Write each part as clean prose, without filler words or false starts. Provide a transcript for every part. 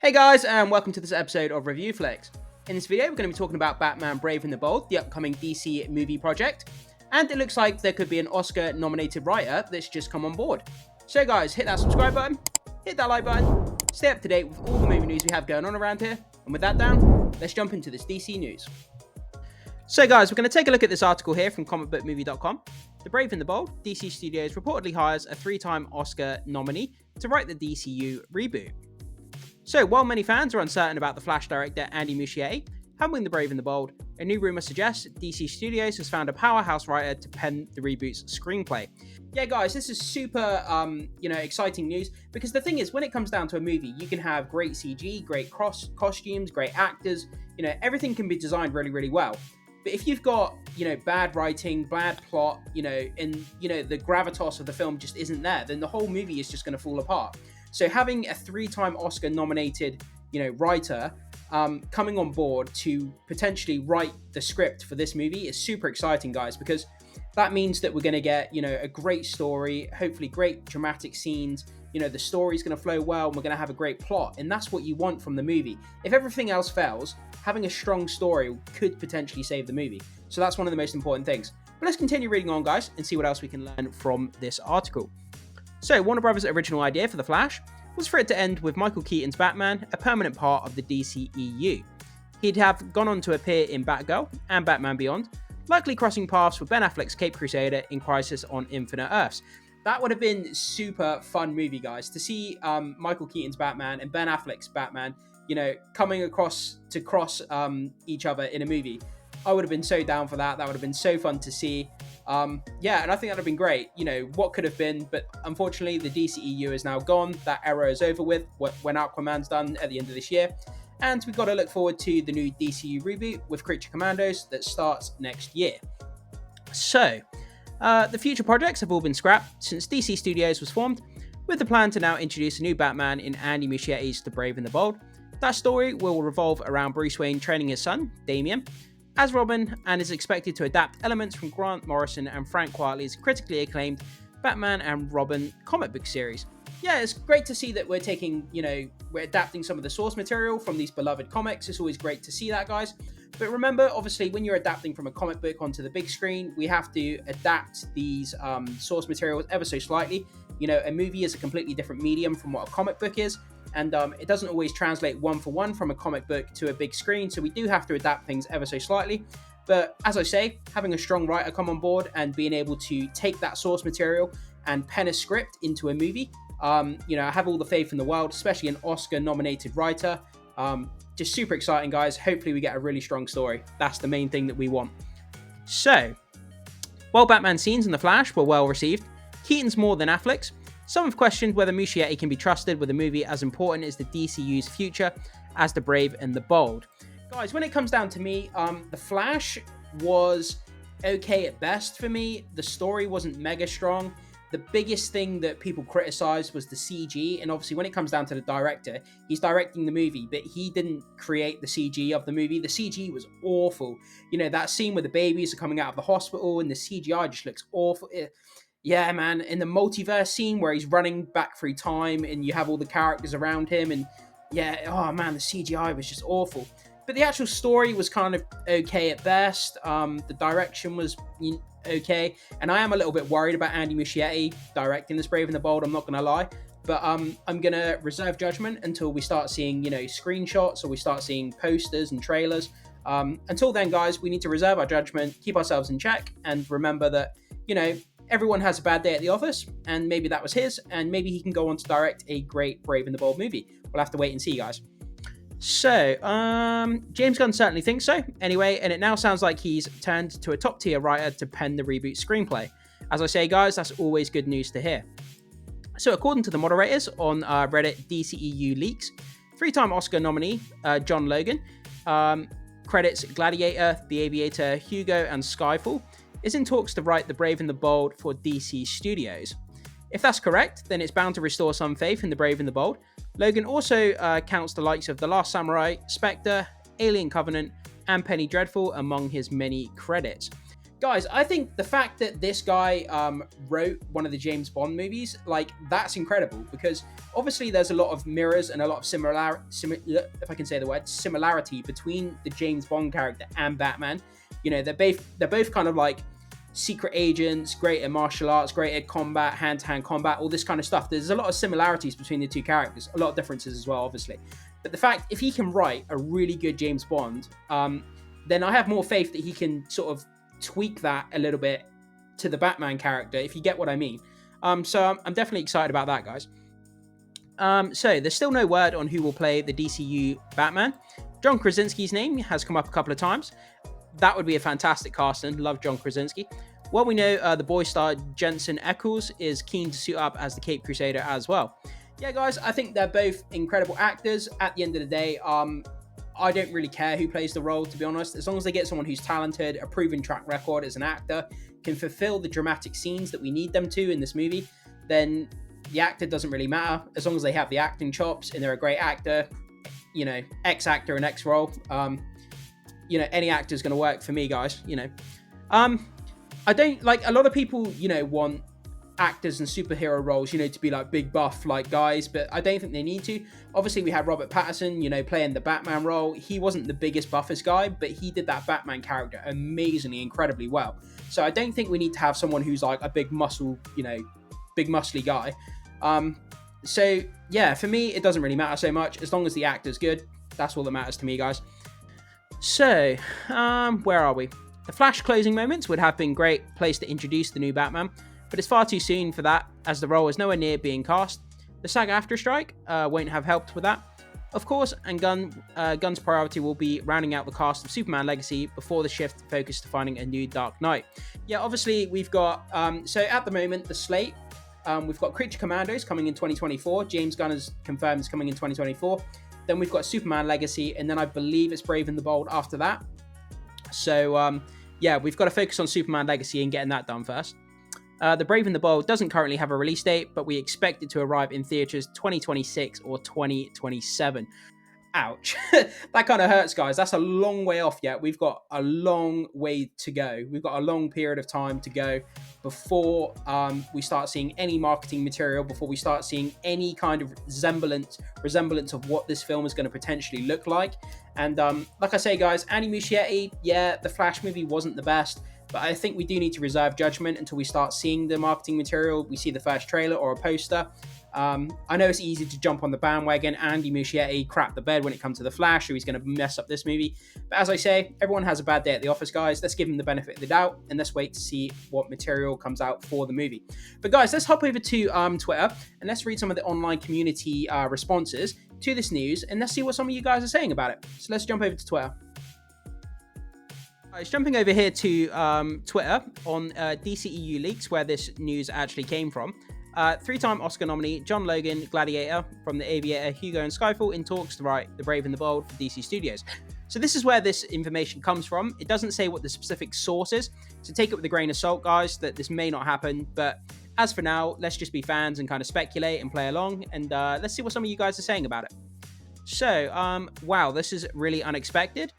Hey guys, and welcome to this episode of Review Flicks. In this video, we're going to be talking about Batman Brave and the Bold, the upcoming DC movie project, and it looks like there could be an Oscar-nominated writer that's just come on board. So guys, hit that subscribe button, hit that like button, stay up to date with all the movie news we have going on around here, and with that down, let's jump into this DC news. So guys, we're going to take a look at this article here from comicbookmovie.com. The Brave and the Bold, DC Studios reportedly hires a three-time Oscar nominee to write the DCU reboot. So, while many fans are uncertain about the Flash director Andy Muschietti handling The Brave and the Bold, a new rumour suggests DC Studios has found a powerhouse writer to pen the reboot's screenplay. Yeah, guys, this is super, exciting news, because the thing is, when it comes down to a movie, you can have great CG, great costumes, great actors, everything can be designed really, really well. But if you've got, bad writing, bad plot, and, the gravitas of the film just isn't there, then the whole movie is just going to fall apart. So having a three-time Oscar-nominated, writer coming on board to potentially write the script for this movie is super exciting, guys, because that means that we're going to get, a great story, hopefully great dramatic scenes. The story's going to flow well, and we're going to have a great plot, and that's what you want from the movie. If everything else fails, having a strong story could potentially save the movie. So that's one of the most important things. But let's continue reading on, guys, and see what else we can learn from this article. So, Warner Brothers' original idea for The Flash was for it to end with Michael Keaton's Batman, a permanent part of the DCEU. He'd have gone on to appear in Batgirl and Batman Beyond, likely crossing paths with Ben Affleck's Caped Crusader in Crisis on Infinite Earths. That would have been super fun movie, guys, to see Michael Keaton's Batman and Ben Affleck's Batman, coming across to cross each other in a movie. I would have been so down for that. That would have been so fun to see. And I think that would have been great. What could have been, but unfortunately the DCEU is now gone. That era is over with when Aquaman's done at the end of this year. And we've got to look forward to the new DCU reboot with Creature Commandos that starts next year. So, the future projects have all been scrapped since DC Studios was formed, with the plan to now introduce a new Batman in Andy Muschietti's The Brave and the Bold. That story will revolve around Bruce Wayne training his son, Damian, as Robin, and is expected to adapt elements from Grant Morrison and Frank Quitely's critically acclaimed Batman and Robin comic book series. Yeah, it's great to see that we're taking, we're adapting some of the source material from these beloved comics. It's always great to see that, guys. But remember, obviously, when you're adapting from a comic book onto the big screen, we have to adapt these source materials ever so slightly. A movie is a completely different medium from what a comic book is. And it doesn't always translate one for one from a comic book to a big screen, so we do have to adapt things ever so slightly. But as I say, having a strong writer come on board and being able to take that source material and pen a script into a movie, I have all the faith in the world, especially an Oscar-nominated writer. Just super exciting, guys. Hopefully we get a really strong story. That's the main thing that we want. So, while Batman scenes in The Flash were well received, Keaton's more than Affleck's. Some have questioned whether Muschietti can be trusted with a movie as important as the DCU's future as The Brave and the Bold. Guys, when it comes down to me, The Flash was okay at best for me. The story wasn't mega strong. The biggest thing that people criticized was the CG, and obviously when it comes down to the director, he's directing the movie, but he didn't create the CG of the movie. The CG was awful. That scene where the babies are coming out of the hospital and the CGI just looks awful. Yeah, man, in the multiverse scene where he's running back through time and you have all the characters around him, and yeah, oh man, the CGI was just awful. But the actual story was kind of okay at best. The direction was okay, and I am a little bit worried about Andy Muschietti directing this Brave and the Bold, I'm not going to lie. But I'm going to reserve judgment until we start seeing, screenshots, or we start seeing posters and trailers. Until then, guys, we need to reserve our judgment, keep ourselves in check, and remember that, everyone has a bad day at the office, and maybe that was his, and maybe he can go on to direct a great Brave and the Bold movie. We'll have to wait and see, guys. So, James Gunn certainly thinks so, anyway, and it now sounds like he's turned to a top-tier writer to pen the reboot screenplay. As I say, guys, that's always good news to hear. So, according to the moderators on Reddit DCEU Leaks, three-time Oscar nominee John Logan credits Gladiator, The Aviator, Hugo, and Skyfall is in talks to write The Brave and the Bold for DC Studios. If that's correct, then it's bound to restore some faith in The Brave and the Bold. Logan also counts the likes of The Last Samurai, Spectre, Alien Covenant, and Penny Dreadful among his many credits. Guys, I think the fact that this guy wrote one of the James Bond movies, like, that's incredible, because obviously there's a lot of mirrors and a lot of if I can say the word, similarity between the James Bond character and Batman. You know, they're both kind of like secret agents, great at martial arts, great at combat, hand-to-hand combat, all this kind of stuff. There's a lot of similarities between the two characters, a lot of differences as well, obviously. But the fact, if he can write a really good James Bond, then I have more faith that he can sort of tweak that a little bit to the Batman character, if you get what I mean. So I'm definitely excited about that, guys. So there's still no word on who will play the DCU Batman. John Krasinski's name has come up a couple of times. That would be a fantastic casting. Love John Krasinski. Well, we know the boy star Jensen Ackles is keen to suit up as the Cape Crusader as well. Yeah, guys, I think they're both incredible actors. At the end of the day, I don't really care who plays the role, to be honest. As long as they get someone who's talented, a proven track record as an actor, can fulfill the dramatic scenes that we need them to in this movie, then the actor doesn't really matter. As long as they have the acting chops and they're a great actor, you know, X actor and X role, you know, any actor is going to work for me, guys, you know. I don't, like, a lot of people, you know, want actors and superhero roles, you know, to be like big buff like guys, but I don't think they need to. Obviously we had Robert Pattinson, you know, playing the Batman role. He wasn't the biggest buffest guy, but he did that Batman character amazingly, incredibly well. So I don't think we need to have someone who's like a big muscle, you know, big muscly guy. So yeah, for me it doesn't really matter so much. As long as the actor's good, that's all that matters to me, guys. So where are we? The Flash closing moments would have been great place to introduce the new Batman, but it's far too soon for that, as the role is nowhere near being cast. The SAG-AFTRA strike won't have helped with that. Of course, and Gunn's priority will be rounding out the cast of Superman Legacy before the shift focus to finding a new Dark Knight. Yeah, obviously we've got, so at the moment, the slate, we've got Creature Commandos coming in 2024. James Gunn has confirmed it's coming in 2024. Then we've got Superman Legacy, and then I believe it's Brave and the Bold after that. So, yeah, we've got to focus on Superman Legacy and getting that done first. The Brave and the Bold doesn't currently have a release date, but we expect it to arrive in theaters 2026 or 2027. Ouch. That kind of hurts, guys. That's a long way off yet. We've got a long way to go. We've got a long period of time to go before we start seeing any marketing material, before we start seeing any kind of resemblance of what this film is going to potentially look like. And like I say, guys, Andy Muschietti, yeah, the Flash movie wasn't the best, but I think we do need to reserve judgment until we start seeing the marketing material. We see the first trailer or a poster. I know it's easy to jump on the bandwagon. Andy Muschietti crapped the bed when it comes to the Flash, so he's going to mess up this movie. But as I say, everyone has a bad day at the office, guys. Let's give him the benefit of the doubt, and let's wait to see what material comes out for the movie. But guys, let's hop over to Twitter, and let's read some of the online community responses to this news, and let's see what some of you guys are saying about it. So let's jump over to Twitter. It's jumping over here to Twitter on DCEU Leaks, where this news actually came from. Three-time Oscar nominee John Logan, Gladiator, from The Aviator, Hugo, and Skyfall in talks to write The Brave and the Bold for DC Studios. So this is where this information comes from. It doesn't say what the specific source is, so take it with a grain of salt, guys, that this may not happen. But as for now, let's just be fans and kind of speculate and play along, and let's see what some of you guys are saying about it. So, wow, this is really unexpected.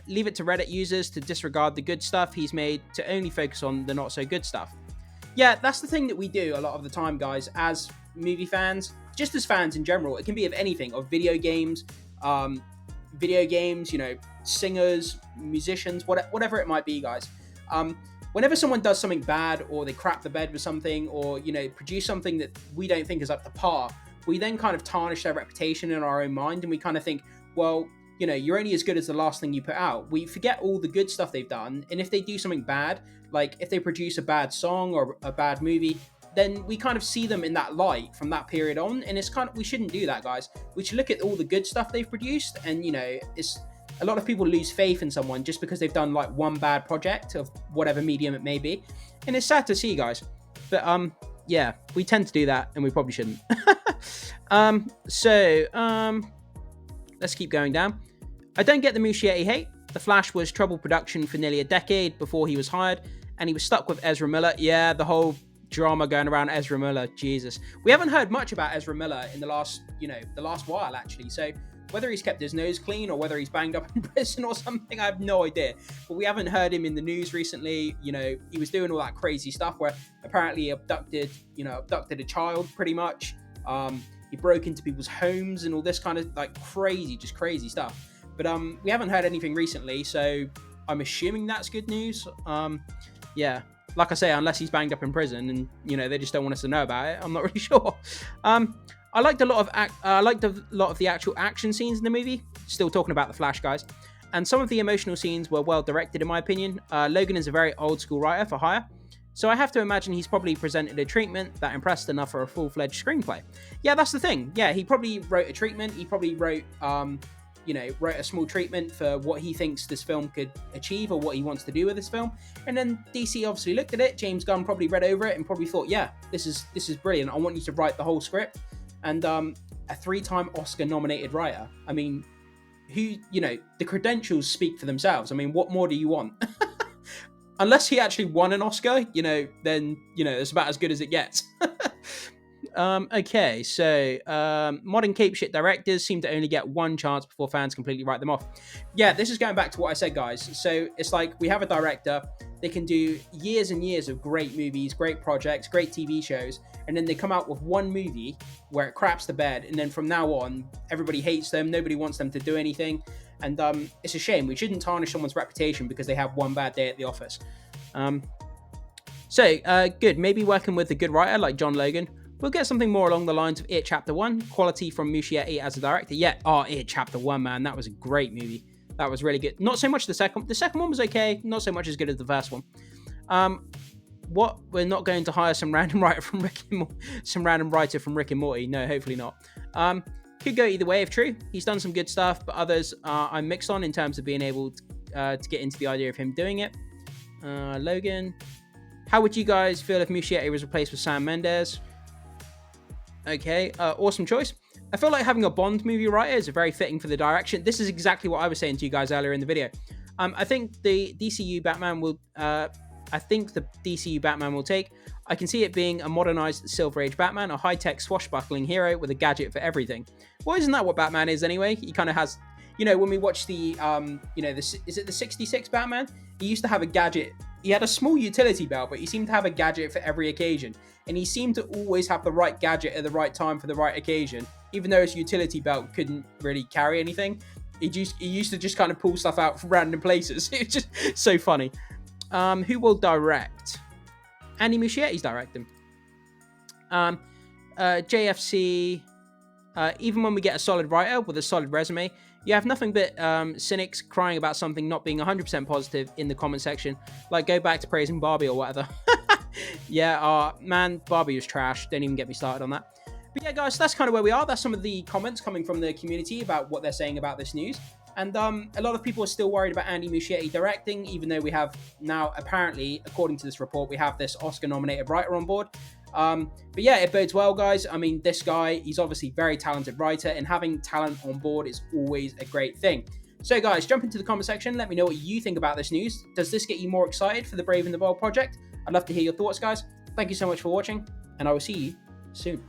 Leave it to Reddit users to disregard the good stuff he's made to only focus on the not so good stuff. Yeah, that's the thing that we do a lot of the time, guys, as movie fans, just as fans in general. It can be of anything, of video games, you know, singers, musicians, whatever it might be, guys. Whenever someone does something bad, or they crap the bed with something, or, you know, produce something that we don't think is up to par, we then kind of tarnish their reputation in our own mind, and we kind of think, well, you know, you're only as good as the last thing you put out. We forget all the good stuff they've done, and if they do something bad, like if they produce a bad song or a bad movie, then we kind of see them in that light from that period on, and it's kind of, we shouldn't do that, guys. We should look at all the good stuff they've produced, and, you know, it's, a lot of people lose faith in someone just because they've done like one bad project of whatever medium it may be, and it's sad to see, guys. But yeah, we tend to do that, and we probably shouldn't. Let's keep going down. I don't get the Muschietti hate. The Flash was troubled production for nearly a decade before he was hired, and he was stuck with Ezra Miller. Yeah, the whole drama going around Ezra Miller, Jesus. We haven't heard much about Ezra Miller in the last while, actually. So Whether he's kept his nose clean or whether he's banged up in prison or something, I have no idea. But we haven't heard him in the news recently. You know, he was doing all that crazy stuff where apparently he abducted a child pretty much. He broke into people's homes and all this kind of like crazy stuff. But we haven't heard anything recently, so I'm assuming that's good news. Yeah, like I say, unless he's banged up in prison and they just don't want us to know about it, I'm not really sure. I liked a lot of the actual action scenes in the movie. Still talking about the Flash, guys. And some of the emotional scenes were well directed, in my opinion. Logan is a very old school writer for hire, so I have to imagine he's probably presented a treatment that impressed enough for a full-fledged screenplay. Yeah, that's the thing. Yeah, he probably wrote a treatment. He probably wrote wrote a small treatment for what he thinks this film could achieve or what he wants to do with this film. And then DC obviously looked at it. James Gunn probably read over it and probably thought, yeah, this is brilliant. I want you to write the whole script. And a 3-time Oscar nominated writer. I mean, the credentials speak for themselves. I mean, what more do you want? Unless he actually won an Oscar, then, it's about as good as it gets. Okay, so modern cape shit directors seem to only get one chance before fans completely write them off. Yeah, this is going back to what I said, guys. So it's like we have a director, they can do years and years of great movies, great projects, great TV shows, and then they come out with one movie where it craps the bed, and then from now on, everybody hates them, nobody wants them to do anything, and it's a shame. We shouldn't tarnish someone's reputation because they have one bad day at the office. Good. Maybe working with a good writer like John Logan, we'll get something more along the lines of It Chapter 1, quality from Muschietti as a director. Yeah, It Chapter 1, man, that was a great movie. That was really good. Not so much the second. The second one was okay, not so much as good as the first one. What? We're not going to hire some random writer from Rick and Morty. No, hopefully not. Could go either way if true. He's done some good stuff, but others I'm mixed on in terms of being able to get into the idea of him doing it. Logan. How would you guys feel if Muschietti was replaced with Sam Mendes? Okay, awesome choice. I feel like having a Bond movie writer is very fitting for the direction. This is exactly what I was saying to you guys earlier in the video. I think the DCU Batman will take. I can see it being a modernized Silver Age Batman, a high-tech swashbuckling hero with a gadget for everything. Well, isn't that what Batman is anyway? He kind of has, when we watch the, is it the 66 Batman? He used to have a gadget. He had a small utility belt, but he seemed to have a gadget for every occasion. And he seemed to always have the right gadget at the right time for the right occasion, even though his utility belt couldn't really carry anything. He used to just kind of pull stuff out from random places. It was just so funny. Who will direct? Andy Muschietti's directing. JFC. Even when we get a solid writer with a solid resume, you have nothing but cynics crying about something not being 100% positive in the comment section. Like, go back to praising Barbie or whatever. Yeah, man, Barbie was trash. Don't even get me started on that. But yeah, guys, that's kind of where we are. That's some of the comments coming from the community about what they're saying about this news. And a lot of people are still worried about Andy Muschietti directing, even though we have now, apparently, according to this report, we have this Oscar-nominated writer on board. But yeah, it bodes well, guys. I mean, this guy, he's obviously a very talented writer, and having talent on board is always a great thing. So, guys, jump into the comment section. Let me know what you think about this news. Does this get you more excited for the Brave and the Bold project? I'd love to hear your thoughts, guys. Thank you so much for watching, and I will see you soon.